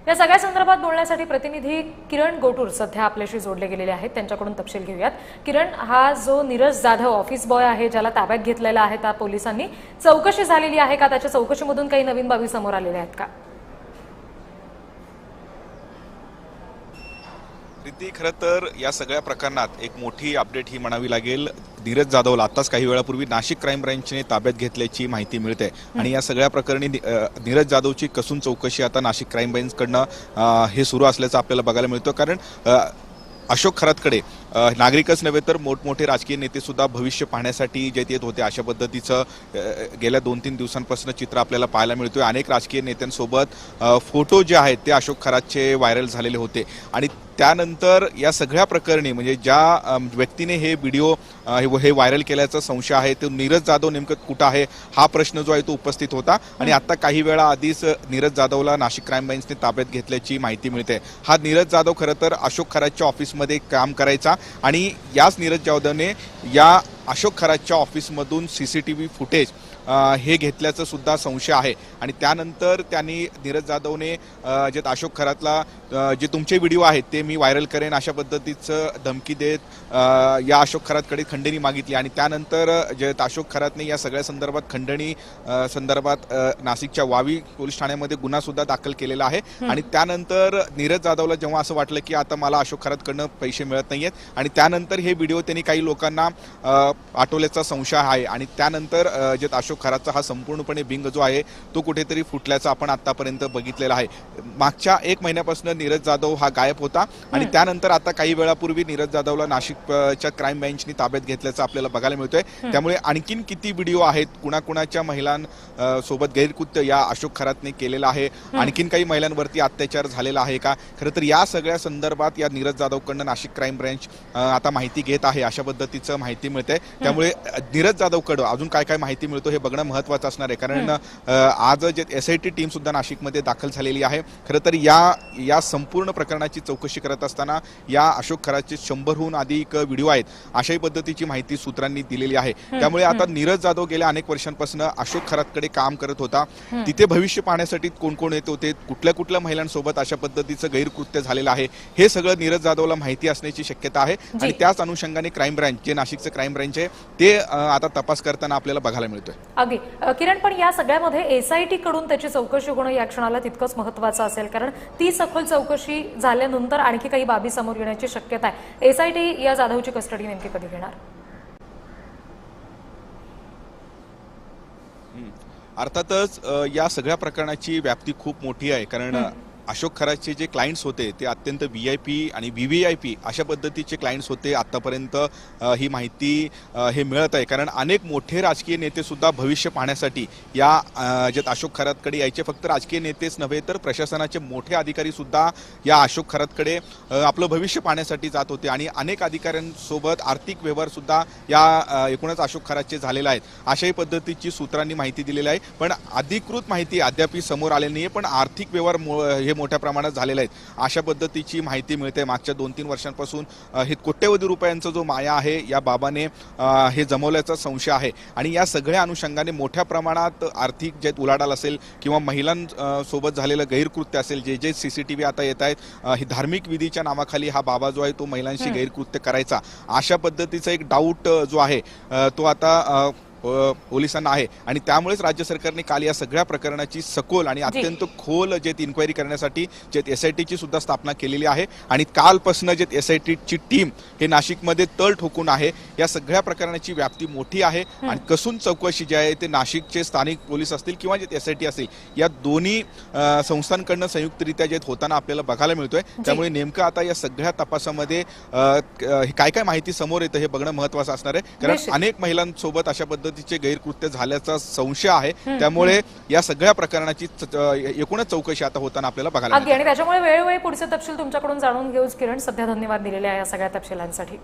या सगळ्या संदर्भात बोलण्यासाठी प्रतिनिधी किरण गोटूर सध्या आपल्याशी जोडले गेलेले आहेत। त्यांच्याकडून तपशील घेऊयात। किरण, हा जो नीरज जाधव ऑफिस बॉय आहे ज्याला ताब्यात घेतलेला आहे त्या पोलिसांनी, चौकशी झालेली आहे का? त्याच्या चौकशीमधून काही नवीन बाबी समोर आलेल्या आहेत का? प्रीती, खरं तर या सगळ्या प्रकरणात एक मोठी अपडेट ही म्हणावी लागेल। नीरज जाधवला आताच काही वेळापूर्वी नाशिक क्राईम ब्रँचने ताब्यात घेतल्याची माहिती मिळते आणि या सगळ्या प्रकरणी नीरज जाधवची कसून चौकशी आता नाशिक क्राईम ब्रँचकडनं हे सुरू असल्याचं आपल्याला बघायला मिळतं। कारण अशोक खरातकडे नागरिकच नव्हे तर मोठमोठे राजकीय नेते सुद्धा भविष्य पाहण्यासाठी जे येत होते, अशा पद्धतीचं गेल्या 2-3 दिवसांपासून चित्र आपल्याला पाहायला मिळतोय। अनेक राजकीय नेत्यांसोबत फोटो जे आहेत ते अशोक खरातचे व्हायरल झालेले होते आणि त्यानंतर या सगळ्या प्रकरणी म्हणजे ज्या व्यक्तीने हे व्हिडिओ हे व्हायरल केल्याचा संशय आहे तो नीरज जाधव नेमकं कुठं आहे हा प्रश्न जो आहे तो उपस्थित होता आणि आता काही वेळा आधीच नीरज जाधवला नाशिक क्राईम ब्रँचने ताब्यात घेतल्याची माहिती मिळते। हा नीरज जाधव खरं तर अशोक खरातच्या ऑफिसमध्ये काम करायचा आणि याच नीरज जाधवने या अशोक खरातच्या ऑफिसमधून CCTV फुटेज हे घेतल्याचं सुद्धा संशय आहे आणि त्यानंतर त्यांनी नीरज जाधवने जे अशोक खरातला जे तुमचे व्हिडिओ आहेत ते मी व्हायरल करेन अशा पद्धतीचं धमकी देत या अशोक खरातकडे खंडणी मागितली आणि त्यानंतर जे अशोक खरातने या सगळ्या संदर्भात खंडणी संदर्भात नाशिकच्या वावी पोलीस ठाण्यामध्ये गुन्हा सुद्धा दाखल केलेला आहे आणि त्यानंतर नीरज जाधवला जेव्हा असं वाटलं की आता मला अशोक खरातकडनं पैसे मिळत नाहीयेत आणि त्यानंतर हे व्हिडिओ त्यांनी काही लोकांना पाठवल्याचा संशय आहे आणि त्यानंतर जे अशोक खरातचा हा संपूर्णपणे बिंग जो आहे तो कुठेतरी फुटल्याचा आपण आतापर्यंत बघित्लेला आहे। मागच्या 1 महिन्यापासून नीरज जाधव हा गायब होता आणि त्यानंतर आता काही वेळापूर्वी नीरज जाधवला नाशिकच्या क्राईम ब्रँचने ताब्यात घेतल्याचं आपल्याला बघायला मिळतोय। त्यामुळे आणखीन किती व्हिडिओ आहेत, कुणाकुणाच्या महिलांसोबत गैरकृत्य या अशोक खरातने केलेलं आहे, आणखीन काही महिलांवरती अत्याचार झालेला आहे का, खरं तर या सगळ्या संदर्भात या नीरज जाधवकडनं नाशिक क्राईम ब्रँच आता माहिती घेत आहे अशा पद्धतीचं माहिती मिळते। त्यामुळे नीरज जाधवकडं अजून काय काय माहिती मिळतो हे बघणं महत्त्वाचं असणार आहे कारण आज जे SIT टीम सुद्धा नाशिकमध्ये दाखल झालेली आहे। खरं तर या संपूर्ण प्रकरणाची चौकशी करत असताना या अशोक खरातचे 100हून अधिक व्हिडिओ आहेत अशाही पद्धतीची माहिती सूत्रांनी दिलेली आहे। त्यामुळे आता नीरज जाधव गेल्या अनेक वर्षांपासून अशोक खरातकडे काम करत होता, तिथे भविष्य पाहण्यासाठी कोण कोण येत होते, कुठल्या कुठल्या महिलांसोबत अशा पद्धतीचं गैरकृत्य झालेलं आहे हे सगळं नीरज जाधवला माहिती असण्याची शक्यता आहे आणि त्याच अनुषंगाने क्राईम ब्रँच जे नाशिकचं क्राईम ब्रँच आहे ते आता तपास करताना आपल्याला बघायला मिळतोय। अगदी किरण, पण या सगळ्यामध्ये SIT कडून त्याची चौकशी होणं या क्षणाला तितकंच महत्त्वाचं असेल कारण ती सखोल चौकशी झाल्यानंतर आणखी काही बाबी समोर येण्याची शक्यता आहे। SIT या जाधवची कस्टडी नेमकी कधी घेणार? अर्थातच या सगळ्या प्रकरणाची व्याप्ती खूप मोठी आहे कारण अशोक खरातचे जे क्लायंट्स होते ते अत्यंत VIP आणि VVIP अशा पद्धतीचे क्लायंट्स होते। आतापर्यंत ही माहिती हे मिळत आहे कारण अनेक मोठे राजकीय नेते सुद्धा भविष्य पाहण्यासाठी या जे अशोक खरातकडे यायचे, फक्त राजकीय नेतेच नव्हे तर प्रशासनाचे मोठे अधिकारी सुद्धा या अशोक खरातकडे आपलं भविष्य पाहण्यासाठी जात होते आणि अनेक अधिकाऱ्यांसोबत आर्थिक व्यवहार सुद्धा या एकूणच अशोक खरातचे झालेले आहेत अशाही पद्धतीची सूत्रांनी माहिती दिलेली आहे। पण अधिकृत माहिती अद्याप समोर आलेली नाही, पण आर्थिक व्यवहार हे मोठ्या प्रमाणात झालेले आहेत अशा पद्धतीची माहिती मिळते। मागच्या 2-3 वर्षांपासून हे कोट्यवधी रुपयांचा जो माया आहे या बाबाने हे जमवल्याचा संशय आहे आणि या सगळ्या अनुषंगाने मोठ्या प्रमाणात आर्थिक जे उलाढाल असेल किंवा महिलांसोबत झालेलं गैरकृत्य असेल, जे CCTV आता येत आहेत ही धार्मिक विधीच्या नावाखाली हा बाबा जो आहे तो महिलांशी गैरकृत्य करायचा अशा पद्धतीचा एक डाऊट जो आहे तो आता पोलिसांना आहे आणि त्यामुळेच राज्य सरकारने काल या सगळ्या प्रकरणाची सखोल आणि अत्यंत खोल जे इन्क्वायरी करण्यासाठी जे SITची सुद्धा स्थापना केलेली आहे आणि कालपासून जे SITची टीम हे नाशिकमध्ये तळ ठोकून आहे। या सगळ्या प्रकरणाची व्याप्ती मोठी आहे आणि कसून चौकशी जी आहे ते नाशिकचे स्थानिक पोलीस असतील किंवा जे SIT असेल या दोन्ही संस्थांकडनं संयुक्तरित्या जे होताना आपल्याला बघायला मिळतोय। त्यामुळे नेमकं आता या सगळ्या तपासामध्ये काय काय माहिती समोर येतं हे बघणं महत्त्वाचं असणार आहे कारण अनेक महिलांसोबत अशा पद्धतीने गैरकृत्य झाल्याचा संशय आहे। त्यामुळे या सगळ्या प्रकरणाची एकूणच चौकशी आता होताना आपल्याला बघायला मिळते आणि त्याच्यामुळे वेळोवेळी पुढचे तपशील तुमच्याकडून जाणून घेऊच किरण, सध्या धन्यवाद दिलेले आहे या सगळ्या तपशिलांसाठी।